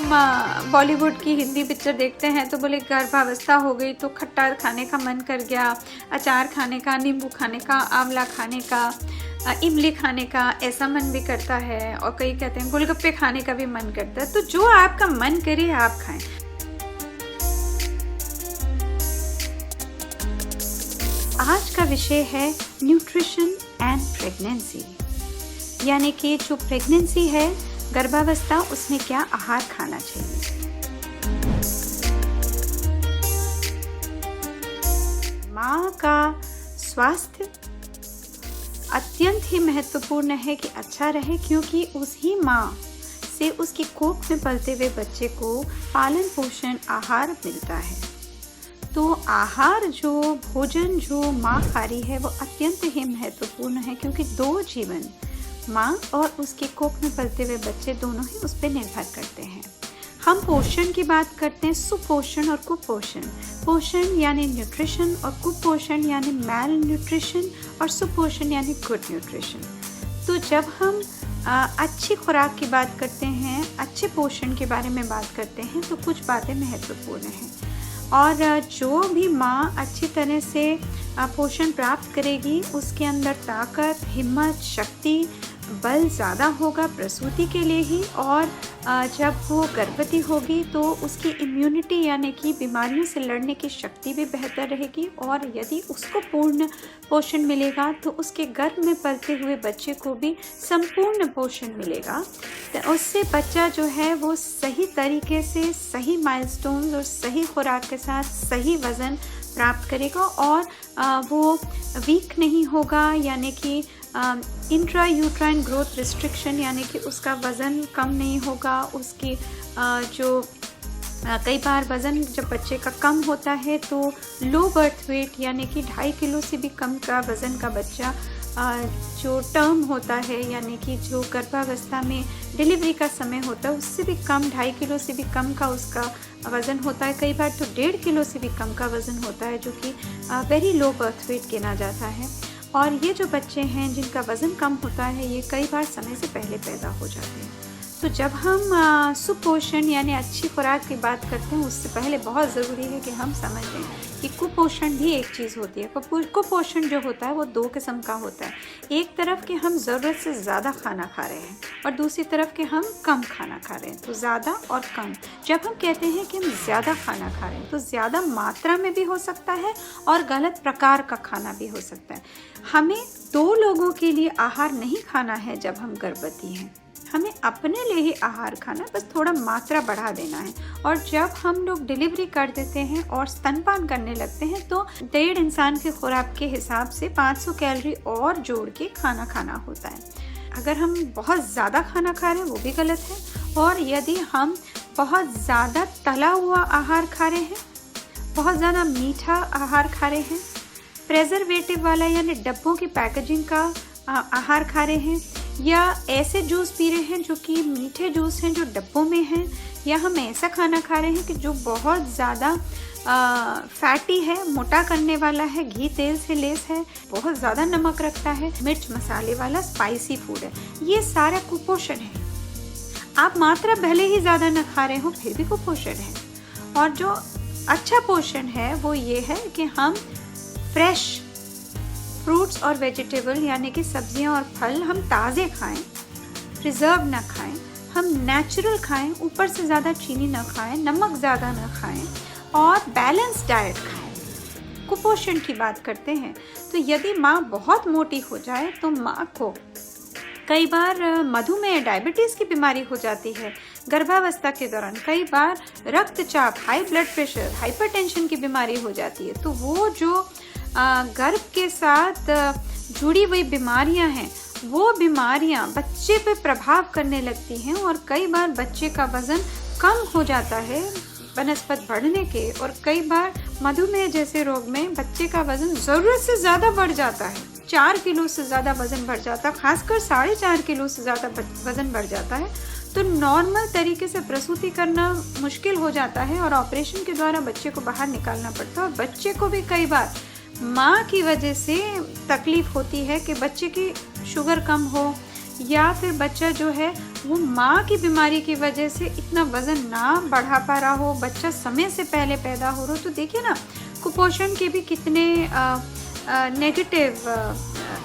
बॉलीवुड की हिंदी पिक्चर देखते हैं तो बोले गर्भावस्था हो गई तो खट्टा खाने का मन कर गया, अचार खाने का, नींबू खाने का, आंवला खाने का, इमली खाने का ऐसा मन भी करता है। और कई कहते हैं गोलगप्पे खाने का भी मन करता है। तो जो आपका मन करे आप खाएं। आज का विषय है न्यूट्रिशन एंड प्रेगनेंसी, यानी कि जो प्रेगनेंसी है, गर्भावस्था, उसमें क्या आहार खाना चाहिए। माँ का स्वास्थ्य अत्यंत ही महत्वपूर्ण है कि अच्छा रहे, क्योंकि उसी माँ से उसकी कोख में पलते हुए बच्चे को पालन पोषण आहार मिलता है। तो आहार जो भोजन जो माँ खा रही है वो अत्यंत ही महत्वपूर्ण है, क्योंकि दो जीवन, माँ और उसके कोख में पलते हुए बच्चे, दोनों ही उस पर निर्भर करते हैं। हम पोषण की बात करते हैं, सुपोषण और कुपोषण। पोषण यानी न्यूट्रिशन और कुपोषण यानी मैल न्यूट्रिशन और सुपोषण यानी गुड न्यूट्रिशन। तो जब हम अच्छी खुराक की बात करते हैं, अच्छे पोषण के बारे में बात करते हैं, तो कुछ बातें महत्वपूर्ण हैं। और जो भी माँ अच्छी तरह से पोषण प्राप्त करेगी, उसके अंदर ताकत, हिम्मत, शक्ति, बल ज़्यादा होगा प्रसूति के लिए ही। और जब वो गर्भवती होगी तो उसकी इम्यूनिटी यानी कि बीमारियों से लड़ने की शक्ति भी बेहतर रहेगी। और यदि उसको पूर्ण पोषण मिलेगा तो उसके गर्भ में पलते हुए बच्चे को भी संपूर्ण पोषण मिलेगा। तो उससे बच्चा जो है वो सही तरीके से सही माइलस्टोन्स और सही खुराक के साथ सही वज़न प्राप्त करेगा और वो वीक नहीं होगा, यानी कि इंट्रा यूट्राइन ग्रोथ रिस्ट्रिक्शन, यानी कि उसका वज़न कम नहीं होगा। उसकी जो कई बार वज़न जब बच्चे का कम होता है तो लो बर्थ वेट, यानी कि 2.5 किलो से भी कम का वज़न का बच्चा जो टर्म होता है, यानी कि जो गर्भावस्था में डिलीवरी का समय होता है, उससे भी कम, 2.5 किलो से भी कम का उसका वज़न होता है। कई बार तो 1.5 किलो से भी कम का वज़न होता है, जो कि वेरी लो बर्थ वेट गिना जाता है। और ये जो बच्चे हैं जिनका वज़न कम होता है, ये कई बार समय से पहले पैदा हो जाते हैं। तो जब हम सुपोषण यानी अच्छी खुराक की बात करते हैं, उससे पहले बहुत ज़रूरी है कि हम समझ लें कि कुपोषण भी एक चीज़ होती है। कुपोषण जो होता है वो 2 किस्म का होता है। एक तरफ कि हम ज़रूरत से ज़्यादा खाना खा रहे हैं और दूसरी तरफ कि हम कम खाना खा रहे हैं। तो ज़्यादा और कम, जब हम कहते हैं कि हम ज़्यादा खाना खा रहे हैं तो ज़्यादा मात्रा में भी हो सकता है और गलत प्रकार का खाना भी हो सकता है। हमें 2 लोगों के लिए आहार नहीं खाना है जब हम गर्भवती हैं, हमें अपने लिए ही आहार खाना, बस थोड़ा मात्रा बढ़ा देना है। और जब हम लोग डिलीवरी कर देते हैं और स्तनपान करने लगते हैं तो 1.5 इंसान के खुराक के हिसाब से 500 कैलोरी और जोड़ के खाना खाना होता है। अगर हम बहुत ज़्यादा खाना खा रहे हैं वो भी गलत है। और यदि हम बहुत ज़्यादा तला हुआ आहार खा रहे हैं, बहुत ज़्यादा मीठा आहार खा रहे हैं, प्रेजर्वेटिव वाला यानी डब्बों की पैकेजिंग का आहार खा रहे हैं, या ऐसे जूस पी रहे हैं जो कि मीठे जूस हैं जो डब्बों में हैं, या हम ऐसा खाना खा रहे हैं कि जो बहुत ज़्यादा फैटी है, मोटा करने वाला है, घी तेल से लेस है, बहुत ज़्यादा नमक रखता है, मिर्च मसाले वाला स्पाइसी फूड है, ये सारा कुपोषण है। आप मात्रा भले ही ज़्यादा न खा रहे हो फिर भी कुपोषण है। और जो अच्छा पोषण है वो ये है कि हम फ्रेश फ्रूट्स और वेजिटेबल यानी कि सब्जियां और फल हम ताज़े खाएं, प्रिजर्व ना खाएं, हम नेचुरल खाएं, ऊपर से ज़्यादा चीनी ना खाएं, नमक ज़्यादा ना खाएं और बैलेंस डाइट खाएं। कुपोषण की बात करते हैं तो यदि माँ बहुत मोटी हो जाए तो माँ को कई बार मधुमेह, डायबिटीज़ की बीमारी हो जाती है। गर्भावस्था के दौरान कई बार रक्तचाप, हाई ब्लड प्रेशर, हाइपरटेंशन की बीमारी हो जाती है। तो वो जो गर्भ के साथ जुड़ी हुई बीमारियां हैं, वो बीमारियां बच्चे पे प्रभाव करने लगती हैं और कई बार बच्चे का वज़न कम हो जाता है बनस्पत बढ़ने के। और कई बार मधुमेह जैसे रोग में बच्चे का वज़न ज़रूरत से ज़्यादा बढ़ जाता है, 4 किलो से ज़्यादा वज़न बढ़ जाता है, खासकर 4.5 किलो से ज़्यादा वज़न बढ़ जाता है। तो नॉर्मल तरीके से प्रसूति करना मुश्किल हो जाता है और ऑपरेशन के द्वारा बच्चे को बाहर निकालना पड़ता है। और बच्चे को भी कई बार माँ की वजह से तकलीफ होती है कि बच्चे की शुगर कम हो या फिर बच्चा जो है वो माँ की बीमारी की वजह से इतना वज़न ना बढ़ा पा रहा हो, बच्चा समय से पहले पैदा हो रहा हो, तो देखिए ना कुपोषण के भी कितने नेगेटिव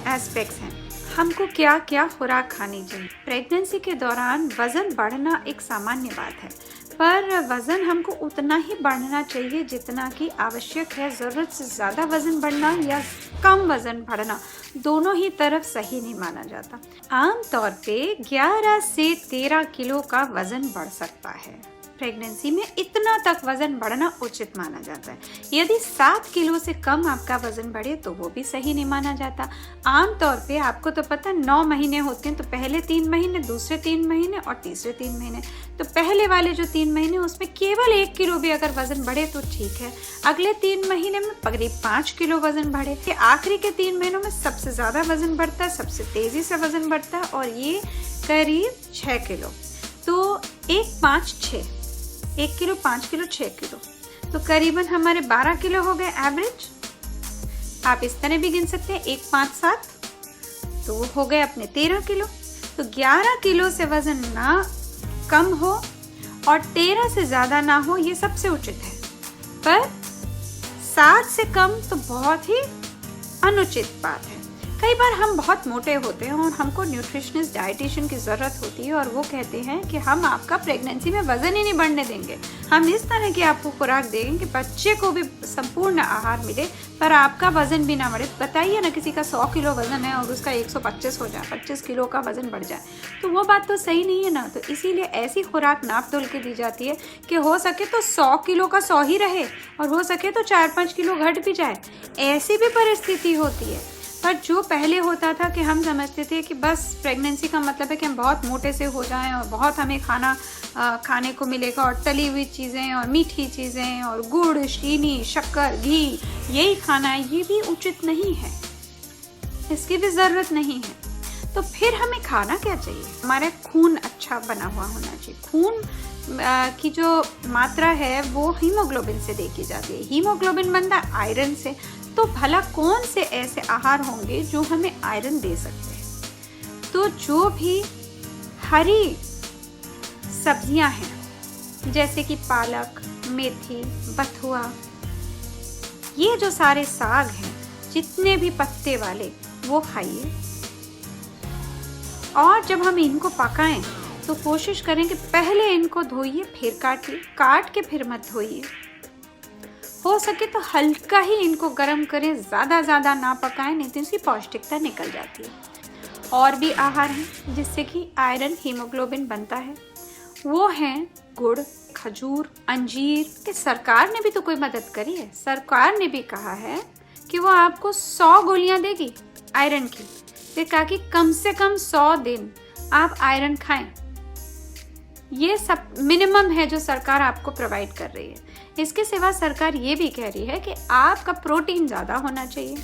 एस्पेक्ट्स हैं। हमको क्या क्या खुराक खानी चाहिए। प्रेगनेंसी के दौरान वज़न बढ़ना एक सामान्य बात है, पर वज़न हमको उतना ही बढ़ना चाहिए जितना कि आवश्यक है। ज़रूरत से ज़्यादा वज़न बढ़ना या कम वज़न बढ़ना दोनों ही तरफ सही नहीं माना जाता। आमतौर पे 11 से 13 किलो का वज़न बढ़ सकता है। प्रेगनेंसी में इतना तक वज़न बढ़ना उचित माना जाता है। यदि 7 किलो से कम आपका वज़न बढ़े तो वो भी सही नहीं माना जाता। आमतौर पे आपको तो पता 9 महीने होते हैं, तो पहले 3 महीने, दूसरे 3 महीने और तीसरे 3 महीने। तो पहले वाले जो 3 महीने उसमें केवल 1 किलो भी अगर वज़न बढ़े तो ठीक है। अगले 3 महीने में करीब 5 किलो वज़न बढ़े। फिर आखिरी के 3 महीनों में सबसे ज़्यादा वज़न बढ़ता है, सबसे तेज़ी से वज़न बढ़ता है, और ये करीब 6 किलो। तो 1, 5, 6, 1 किलो, 5 किलो, 6 किलो, तो करीबन हमारे 12 किलो हो गए एवरेज। आप इस तरह भी गिन सकते हैं, 1, 5, 7, तो हो गए अपने 13 किलो। तो 11 किलो से वजन ना कम हो और 13 से ज़्यादा ना हो, ये सबसे उचित है। पर 7 से कम तो बहुत ही अनुचित बात है। कई बार हम बहुत मोटे होते हैं और हमको न्यूट्रिशनिस्ट, डाइटिशियन की ज़रूरत होती है, और वो कहते हैं कि हम आपका प्रेगनेंसी में वज़न ही नहीं बढ़ने देंगे, हम इस तरह की आपको खुराक देंगे कि बच्चे को भी संपूर्ण आहार मिले पर आपका वज़न भी ना बढ़े। बताइए ना, किसी का 100 किलो वज़न है और उसका 125 हो जाए, 25 किलो का वज़न बढ़ जाए, तो वो बात तो सही नहीं है ना। तो इसीलिए ऐसी खुराक नाप तोल के दी जाती है कि हो सके तो 100 किलो का 100 ही रहे और हो सके तो 4-5 किलो घट भी जाए। ऐसी भी परिस्थिति होती है। पर जो पहले होता था कि हम समझते थे कि बस प्रेगनेंसी का मतलब है कि हम बहुत मोटे से हो जाएं और बहुत हमें खाने को मिलेगा, और तली हुई चीज़ें और मीठी चीज़ें और गुड़, चीनी, शक्कर, घी यही खाना है, ये भी उचित नहीं है, इसकी भी ज़रूरत नहीं है। तो फिर हमें खाना क्या चाहिए? हमारा खून अच्छा बना हुआ होना चाहिए। खून की जो मात्रा है वो हीमोग्लोबिन से देखी जाती है। हीमोग्लोबिन बनता है आयरन से। तो भला कौन से ऐसे आहार होंगे जो हमें आयरन दे सकते हैं? तो जो भी हरी सब्जियां हैं जैसे कि पालक, मेथी, बथुआ, ये जो सारे साग हैं, जितने भी पत्ते वाले, वो खाइए। और जब हम इनको पकाएं तो कोशिश करें कि पहले इनको धोइए फिर काटिए, काट के फिर मत धोइए। हो सके तो हल्का ही इनको गर्म करें, ज़्यादा ना पकाएं, नहीं तो इसकी पौष्टिकता निकल जाती है। और भी आहार हैं जिससे कि आयरन, हीमोग्लोबिन बनता है, वो हैं गुड़, खजूर, अंजीर। कि सरकार ने भी तो कोई मदद करी है। सरकार ने भी कहा है कि वो आपको 100 गोलियां देगी आयरन की। फिर कहा कि कम से कम 100 दिन आप आयरन खाएं। ये सब मिनिमम है जो सरकार आपको प्रोवाइड कर रही है। इसके सिवा सरकार ये भी कह रही है कि आपका प्रोटीन ज़्यादा होना चाहिए।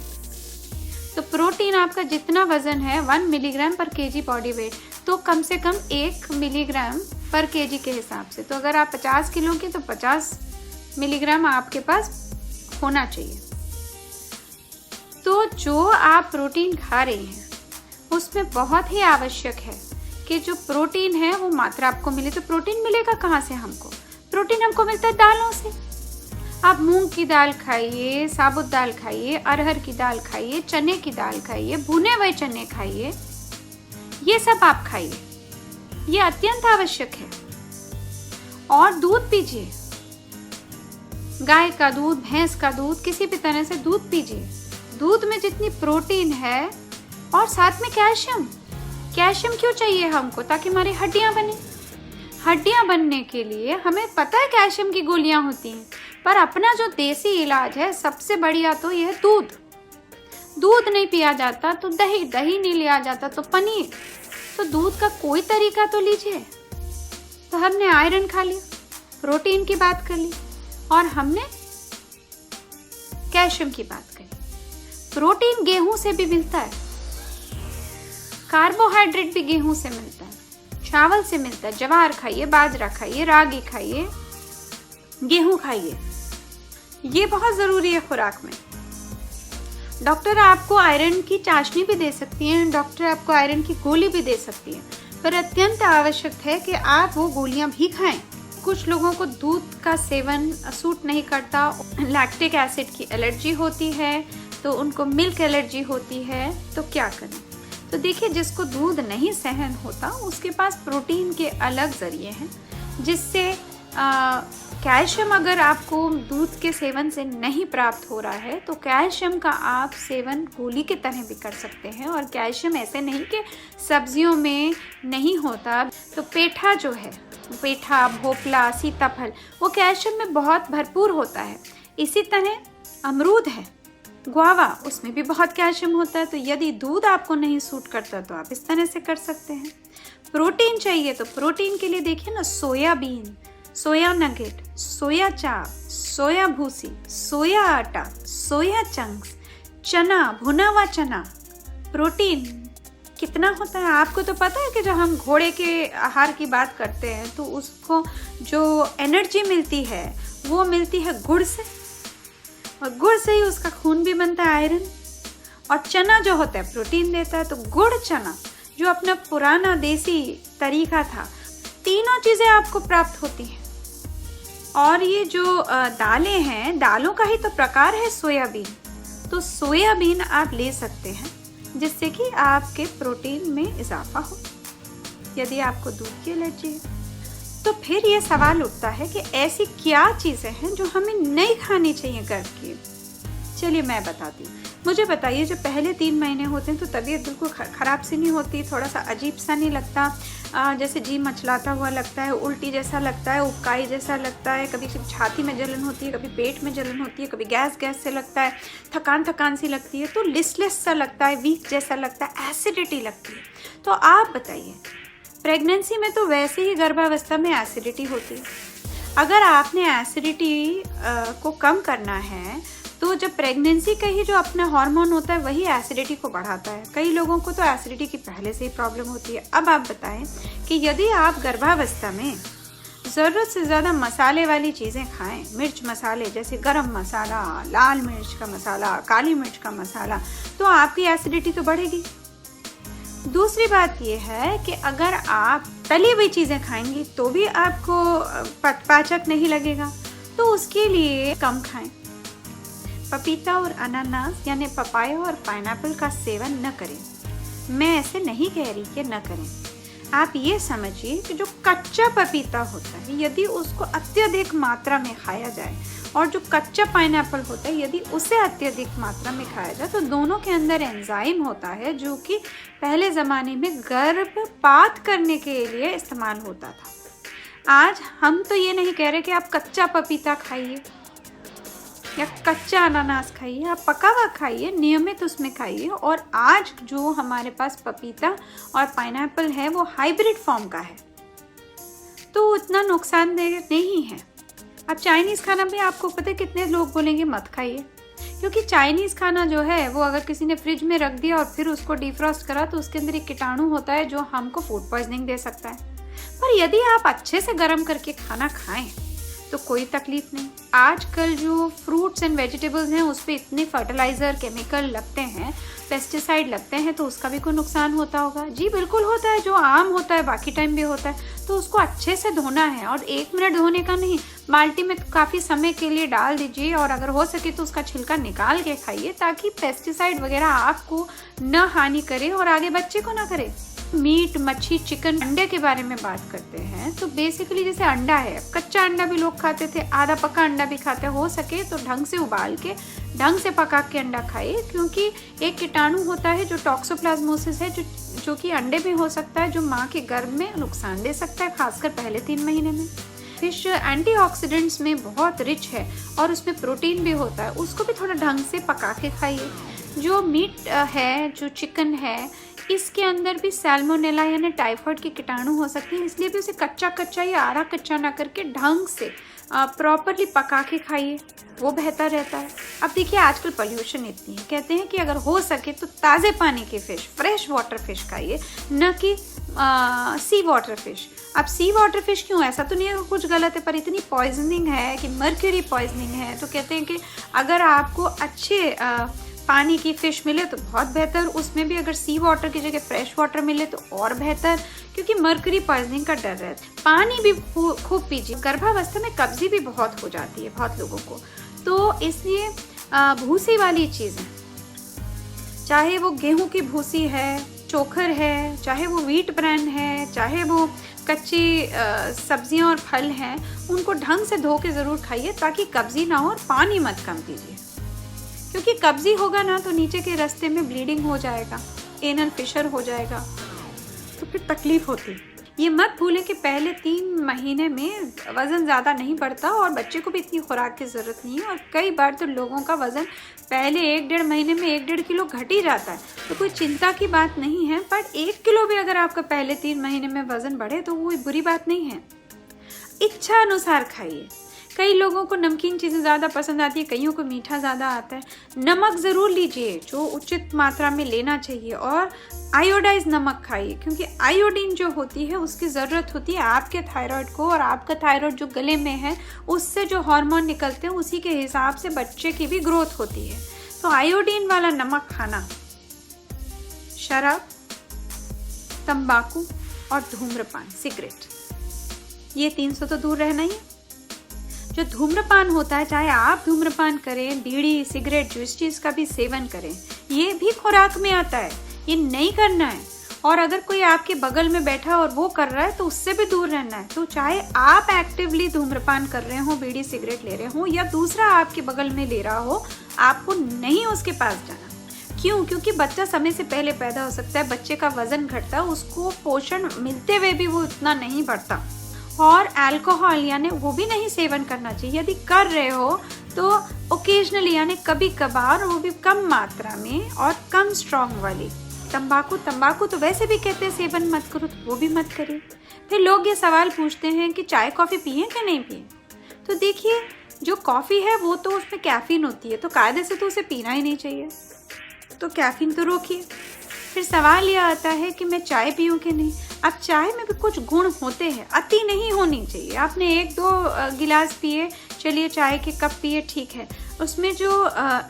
तो प्रोटीन आपका जितना वज़न है 1 मिलीग्राम पर केजी बॉडी वेट, तो कम से कम 1 मिलीग्राम पर केजी के हिसाब से। तो अगर आप 50 किलो की तो 50 मिलीग्राम आपके पास होना चाहिए। तो जो आप प्रोटीन खा रहे हैं उसमें बहुत ही आवश्यक है कि जो प्रोटीन है वो मात्रा आपको मिले। तो प्रोटीन मिलेगा कहाँ से हमको? प्रोटीन हमको मिलता है दालों से। आप मूंग की दाल खाइए, साबुत दाल खाइए, अरहर की दाल खाइए, चने की दाल खाइए, भुने हुए चने खाइए, ये सब आप खाइए, ये अत्यंत आवश्यक है। और दूध पीजिए, गाय का दूध, भैंस का दूध, किसी भी तरह से दूध पीजिए। दूध में जितनी प्रोटीन है और साथ में कैल्शियम। कैल्शियम क्यों चाहिए हमको? ताकि हमारी हड्डियां बने। हड्डियां बनने के लिए हमें पता है कैल्शियम की गोलियां होती हैं, पर अपना जो देसी इलाज है सबसे बढ़िया तो यह है दूध। दूध नहीं पिया जाता तो दही, दही नहीं लिया जाता तो पनीर। तो दूध का कोई तरीका तो लीजिए। तो हमने आयरन खा लिया, प्रोटीन की बात कर ली, और हमने कैल्शियम की बात करी। प्रोटीन गेहूं से भी मिलता है, कार्बोहाइड्रेट भी गेहूं से मिलता है, चावल से मिलता है। ज्वार खाइए, बाजरा खाइए, रागी खाइए, गेहूं खाइए, ये बहुत जरूरी है खुराक में। डॉक्टर आपको आयरन की चाशनी भी दे सकती हैं, डॉक्टर आपको आयरन की गोली भी दे सकती है, पर अत्यंत आवश्यक है कि आप वो गोलियां भी खाएं। कुछ लोगों को दूध का सेवन सूट नहीं करता, लैक्टिक एसिड की एलर्जी होती है, तो उनको मिल्क एलर्जी होती है, तो क्या करें? तो देखिए, जिसको दूध नहीं सहन होता उसके पास प्रोटीन के अलग ज़रिए हैं, जिससे कैल्शियम अगर आपको दूध के सेवन से नहीं प्राप्त हो रहा है तो कैल्शियम का आप सेवन गोली के तरह भी कर सकते हैं। और कैल्शियम ऐसे नहीं कि सब्जियों में नहीं होता, तो पेठा जो है, पेठा, भोपला, सीताफल, वो कैल्शियम में बहुत भरपूर होता है। इसी तरह अमरूद है, गुआवा, उसमें भी बहुत कैल्शियम होता है। तो यदि दूध आपको नहीं सूट करता तो आप इस तरह से कर सकते हैं। प्रोटीन चाहिए तो प्रोटीन के लिए देखिए ना, सोयाबीन, सोया नगेट, सोया चाप, सोया भूसी, सोया आटा, सोया चंक्स, चना, भुना हुआ चना, प्रोटीन कितना होता है आपको तो पता है कि जब हम घोड़े के आहार की बात करते हैं तो उसको जो एनर्जी मिलती है वो मिलती है गुड़ से, और गुड़ से ही उसका खून भी बनता है, आयरन। और चना जो होता है प्रोटीन देता है, तो गुड़ चना जो अपना पुराना देसी तरीका था, तीनों चीज़ें आपको प्राप्त होती हैं। और ये जो दालें हैं, दालों का ही तो प्रकार है सोयाबीन, तो सोयाबीन आप ले सकते हैं जिससे कि आपके प्रोटीन में इजाफा हो। यदि आपको दूध की एलर्जी है तो फिर ये सवाल उठता है कि ऐसी क्या चीज़ें हैं जो हमें नहीं खानी चाहिए गर्भ की। चलिए मैं बताती हूँ। मुझे बताइए, जो पहले 3 महीने होते हैं तो तबीयत बिल्कुल ख़राब सी नहीं होती, थोड़ा सा अजीब सा नहीं लगता, जैसे जी मचलाता हुआ लगता है, उल्टी जैसा लगता है, उबकाई जैसा लगता है, कभी कभी छाती में जलन होती है, कभी पेट में जलन होती है, कभी गैस से लगता है, थकान सी लगती है, तो लिस्टलेस सा लगता है, वीक जैसा लगता है, एसिडिटी लगती है। तो आप बताइए, प्रेगनेंसी में तो वैसे ही गर्भावस्था में एसिडिटी होती है। अगर आपने एसिडिटी को कम करना है तो जब प्रेगनेंसी का ही जो अपना हार्मोन होता है वही एसिडिटी को बढ़ाता है। कई लोगों को तो एसिडिटी की पहले से ही प्रॉब्लम होती है। अब आप बताएं कि यदि आप गर्भावस्था में ज़रूरत से ज़्यादा मसाले वाली चीज़ें खाएं, मिर्च मसाले जैसे गरम मसाला, लाल मिर्च का मसाला, काली मिर्च का मसाला, तो आपकी एसिडिटी तो बढ़ेगी। दूसरी बात यह है कि अगर आप तली हुई चीज़ें खाएंगी तो भी आपको पाचक नहीं लगेगा, तो उसके लिए कम खाएं। पपीता और अनानास यानी पपाया और पाइनएप्पल का सेवन न करें। मैं ऐसे नहीं कह रही कि न करें, आप ये समझिए कि जो कच्चा पपीता होता है यदि उसको अत्यधिक मात्रा में खाया जाए और जो कच्चा पाइनएप्पल होता है यदि उसे अत्यधिक मात्रा में खाया जाए तो दोनों के अंदर एंजाइम होता है जो कि पहले ज़माने में गर्भपात करने के लिए इस्तेमाल होता था। आज हम तो ये नहीं कह रहे कि आप कच्चा पपीता खाइए या कच्चा अनानास खाइए, आप पका हुआ खाइए, नियमित उसमें खाइए। और आज जो हमारे पास पपीता और पाइनएप्पल है वो हाइब्रिड फॉर्म का है, तो उतना नुकसानदेह नहीं है। अब चाइनीज़ खाना भी आपको पता है कितने लोग बोलेंगे मत खाइए, क्योंकि चाइनीज़ खाना जो है वो अगर किसी ने फ्रिज में रख दिया और फिर उसको डिफ्रॉस्ट करा तो उसके अंदर एक कीटाणु होता है जो हमको फूड पॉइजनिंग दे सकता है। पर यदि आप अच्छे से गर्म करके खाना खाएं तो कोई तकलीफ नहीं। आजकल जो फ्रूट्स एंड वेजिटेबल्स हैं उस पर इतने फर्टिलाइज़र, केमिकल लगते हैं, पेस्टिसाइड लगते हैं, तो उसका भी कोई नुकसान होता होगा? जी बिल्कुल होता है। जो आम होता है बाकी टाइम भी होता है, तो उसको अच्छे से धोना है और 1 मिनट धोने का नहीं, बाल्टी में काफ़ी समय के लिए डाल दीजिए और अगर हो सके तो उसका छिलका निकाल के खाइए ताकि पेस्टिसाइड वगैरह आपको न हानि करे और आगे बच्चे को ना करे। मीट, मच्छी, चिकन, अंडे के बारे में बात करते हैं तो बेसिकली जैसे अंडा है, कच्चा अंडा भी लोग खाते थे, आधा पका अंडा भी खाते हैं। हो सके तो ढंग से उबाल के ढंग से पका के अंडा खाइए, क्योंकि एक कीटाणु होता है जो टॉक्सोप्लाज्मोसिस है जो कि अंडे में हो सकता है, जो माँ के गर्भ में नुकसान दे सकता है, खासकर पहले 3 महीने में। फिश एंटीऑक्सीडेंट्स में बहुत रिच है और उसमें प्रोटीन भी होता है, उसको भी थोड़ा ढंग से पका के खाइए। जो मीट है, जो चिकन है, इसके अंदर भी सैल्मोनेला यानी टाइफाइड के कीटाणु हो सकते हैं, इसलिए भी उसे कच्चा या आधा कच्चा ना करके ढंग से प्रॉपरली पका के खाइए, वो बेहतर रहता है। अब देखिए आजकल पोल्यूशन इतनी है, कहते हैं कि अगर हो सके तो ताज़े पानी की फ़िश, फ्रेश वाटर फिश खाइए, न कि सी वाटर फिश। अब सी वाटर फिश क्यों? ऐसा तो नहीं है कुछ गलत है, पर इतनी पॉइजनिंग है कि मर्क्यूरी पॉइजनिंग है, तो कहते हैं कि अगर आपको अच्छे पानी की फिश मिले तो बहुत बेहतर, उसमें भी अगर सी वाटर की जगह फ्रेश वाटर मिले तो और बेहतर, क्योंकि मर्करी पॉइजनिंग का डर रहता है। पानी भी खूब पीजिए। गर्भावस्था में कब्जी भी बहुत हो जाती है बहुत लोगों को, तो इसलिए भूसी वाली चीज़ें, चाहे वो गेहूं की भूसी है, चोकर है, चाहे वो व्हीट ब्रांड है, चाहे वो कच्ची सब्जियां और फल हैं, उनको ढंग से धो के ज़रूर खाइए ताकि कब्जी ना हो, और पानी मत कम पीजिए, क्योंकि कब्जी होगा ना तो नीचे के रास्ते में ब्लीडिंग हो जाएगा, एनल फिशर हो जाएगा, तो फिर तकलीफ होती। ये मत भूलें कि पहले 3 महीने में वज़न ज़्यादा नहीं बढ़ता और बच्चे को भी इतनी खुराक की ज़रूरत नहीं है, और कई बार तो लोगों का वज़न पहले 1-1.5 महीने में 1-1.5 किलो घट ही जाता है, तो कोई चिंता की बात नहीं है। पर 1 किलो भी अगर आपका पहले 3 महीने में वज़न बढ़े तो वो बुरी बात नहीं है। इच्छा अनुसार खाइए। कई लोगों को नमकीन चीज़ें ज़्यादा पसंद आती है, कईयों को मीठा ज़्यादा आता है। नमक ज़रूर लीजिए जो उचित मात्रा में लेना चाहिए, और आयोडाइज नमक खाइए, क्योंकि आयोडीन जो होती है उसकी ज़रूरत होती है आपके थायराइड को, और आपका थायराइड जो गले में है उससे जो हार्मोन निकलते हैं उसी के हिसाब से बच्चे की भी ग्रोथ होती है। तो आयोडीन वाला नमक खाना, शराब, तंबाकू और धूम्रपान, सिगरेट, ये 3 से तो दूर रहना ही। जो धूम्रपान होता है, चाहे आप धूम्रपान करें, बीड़ी, सिगरेट, जो इस चीज़ का भी सेवन करें, ये भी खुराक में आता है, ये नहीं करना है। और अगर कोई आपके बगल में बैठा और वो कर रहा है तो उससे भी दूर रहना है। तो चाहे आप एक्टिवली धूम्रपान कर रहे हो, बीड़ी सिगरेट ले रहे हो, या दूसरा आपके बगल में ले रहा हो, आपको नहीं उसके पास जाना। क्यों? क्योंकि बच्चा समय से पहले पैदा हो सकता है, बच्चे का वजन घटता है, उसको पोषण मिलते हुए भी वो उतना नहीं बढ़ता। और अल्कोहल यानी वो भी नहीं सेवन करना चाहिए। यदि कर रहे हो तो ओकेजनली यानी कभी कभार, वो भी कम मात्रा में और कम स्ट्रॉन्ग वाली। तंबाकू तो वैसे भी कहते हैं सेवन मत करो, तो वो भी मत करिए। फिर लोग ये सवाल पूछते हैं कि चाय कॉफ़ी पिए कि नहीं पिए। तो देखिए, जो कॉफ़ी है वो तो उसमें कैफीन होती है, तो कायदे से तो उसे पीना ही नहीं चाहिए, तो कैफीन तो रोकिए। फिर सवाल यह आता है कि मैं चाय पीऊँ कि नहीं। अब चाय में भी कुछ गुण होते हैं, अति नहीं होनी चाहिए। आपने 1-2 गिलास पिए, चलिए चाय के कप पिए, ठीक है, उसमें जो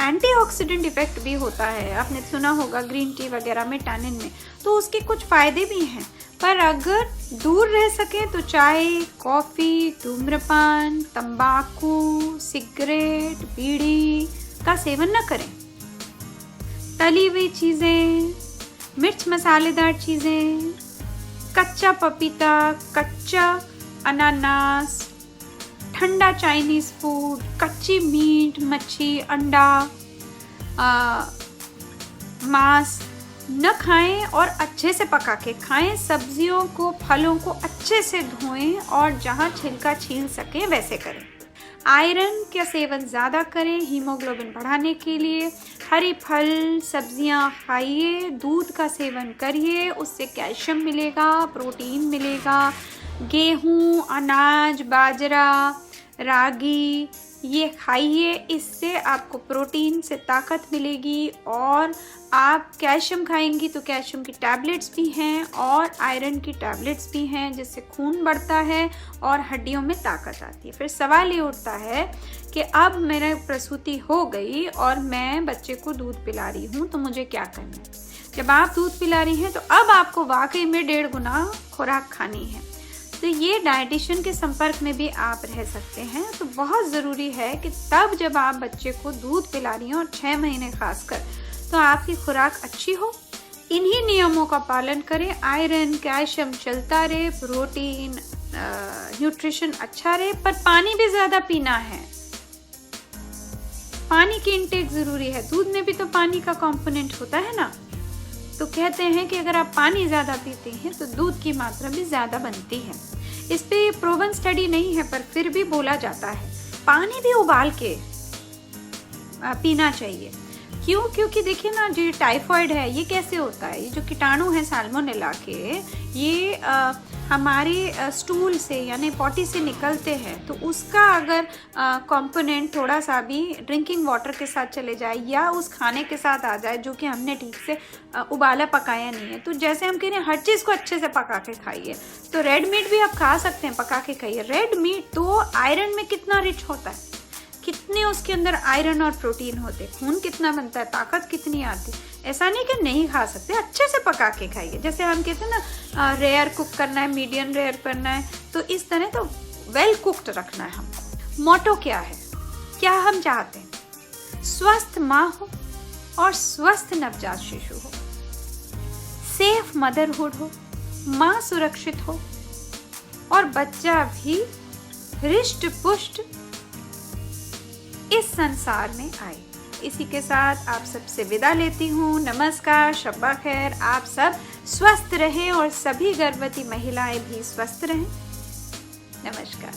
एंटीऑक्सीडेंट इफेक्ट भी होता है, आपने सुना होगा ग्रीन टी वगैरह में, टैनिन में, तो उसके कुछ फ़ायदे भी हैं। पर अगर दूर रह सके तो चाय, कॉफ़ी, धूम्रपान, तंबाकू, सिगरेट, बीड़ी का सेवन न करें। तली हुई चीज़ें, मिर्च मसालेदार चीज़ें, कच्चा पपीता, कच्चा अनानास, ठंडा चाइनीज़ फूड, कच्ची मीट, मच्छी, अंडा, मांस न खाएं और अच्छे से पका के खाएं। सब्जियों को, फलों को अच्छे से धोएं और जहां छिलका छील सकें वैसे करें। आयरन का सेवन ज़्यादा करें हीमोग्लोबिन बढ़ाने के लिए। हरी फल सब्जियां खाइए, दूध का सेवन करिए, उससे कैल्शियम मिलेगा, प्रोटीन मिलेगा। गेहूं, अनाज, बाजरा, रागी ये खाइए, इससे आपको प्रोटीन से ताकत मिलेगी। और आप कैल्शियम खाएंगी तो कैल्शियम की टैबलेट्स भी हैं और आयरन की टैबलेट्स भी हैं, जिससे खून बढ़ता है और हड्डियों में ताकत आती है। फिर सवाल ये उठता है कि अब मेरा प्रसूति हो गई और मैं बच्चे को दूध पिला रही हूँ, तो मुझे क्या करना है। जब आप दूध पिला रही हैं तो अब आपको वाकई में 1.5 गुना खुराक खानी है। तो ये डाइटिशियन के संपर्क में भी आप रह सकते हैं। तो बहुत ज़रूरी है कि तब जब आप बच्चे को दूध पिला रही हैं और 6 महीने खासकर, तो आपकी खुराक अच्छी हो। इन्हीं नियमों का पालन करें, आयरन कैल्शियम चलता रहे, प्रोटीन न्यूट्रिशन अच्छा रहे, पर पानी भी ज़्यादा पीना है। पानी की इंटेक ज़रूरी है, दूध में भी तो पानी का कंपोनेंट होता है ना। तो कहते हैं कि अगर आप पानी ज़्यादा पीते हैं तो दूध की मात्रा भी ज़्यादा बनती है। इस पे प्रूवन स्टडी नहीं है, पर फिर भी बोला जाता है पानी भी उबाल के पीना चाहिए। क्यों? क्योंकि देखिए ना, जो टाइफाइड है ये कैसे होता है, ये जो कीटाणु है साल्मोनेला के, ये हमारे स्टूल से यानी पॉटी से निकलते हैं। तो उसका अगर कंपोनेंट थोड़ा सा भी ड्रिंकिंग वाटर के साथ चले जाए या उस खाने के साथ आ जाए जो कि हमने ठीक से उबाला पकाया नहीं है, तो जैसे हम कह रहे हैं हर चीज़ को अच्छे से पका के खाइए। तो रेड मीट भी आप खा सकते हैं, पका के खाइए। रेड मीट तो आयरन में कितना रिच होता है, कितने उसके अंदर आयरन और प्रोटीन होते, खून कितना बनता है, ताकत कितनी आती। ऐसा नहीं कि नहीं खा सकते, अच्छे से पका के खाइए। जैसे हम कहते हैं ना रेयर कुक करना है, मीडियम रेयर करना है, तो इस तरह तो वेल कुक्ड रखना है हमको। मोटो क्या है, क्या हम चाहते हैं? स्वस्थ माँ हो और स्वस्थ नवजात शिशु हो, सेफ मदरहुड हो, माँ सुरक्षित हो और बच्चा भी हृष्ट पुष्ट इस संसार में आए। इसी के साथ आप सबसे विदा लेती हूँ। नमस्कार, शब्बा खैर। आप सब स्वस्थ रहें और सभी गर्भवती महिलाएं भी स्वस्थ रहें। नमस्कार।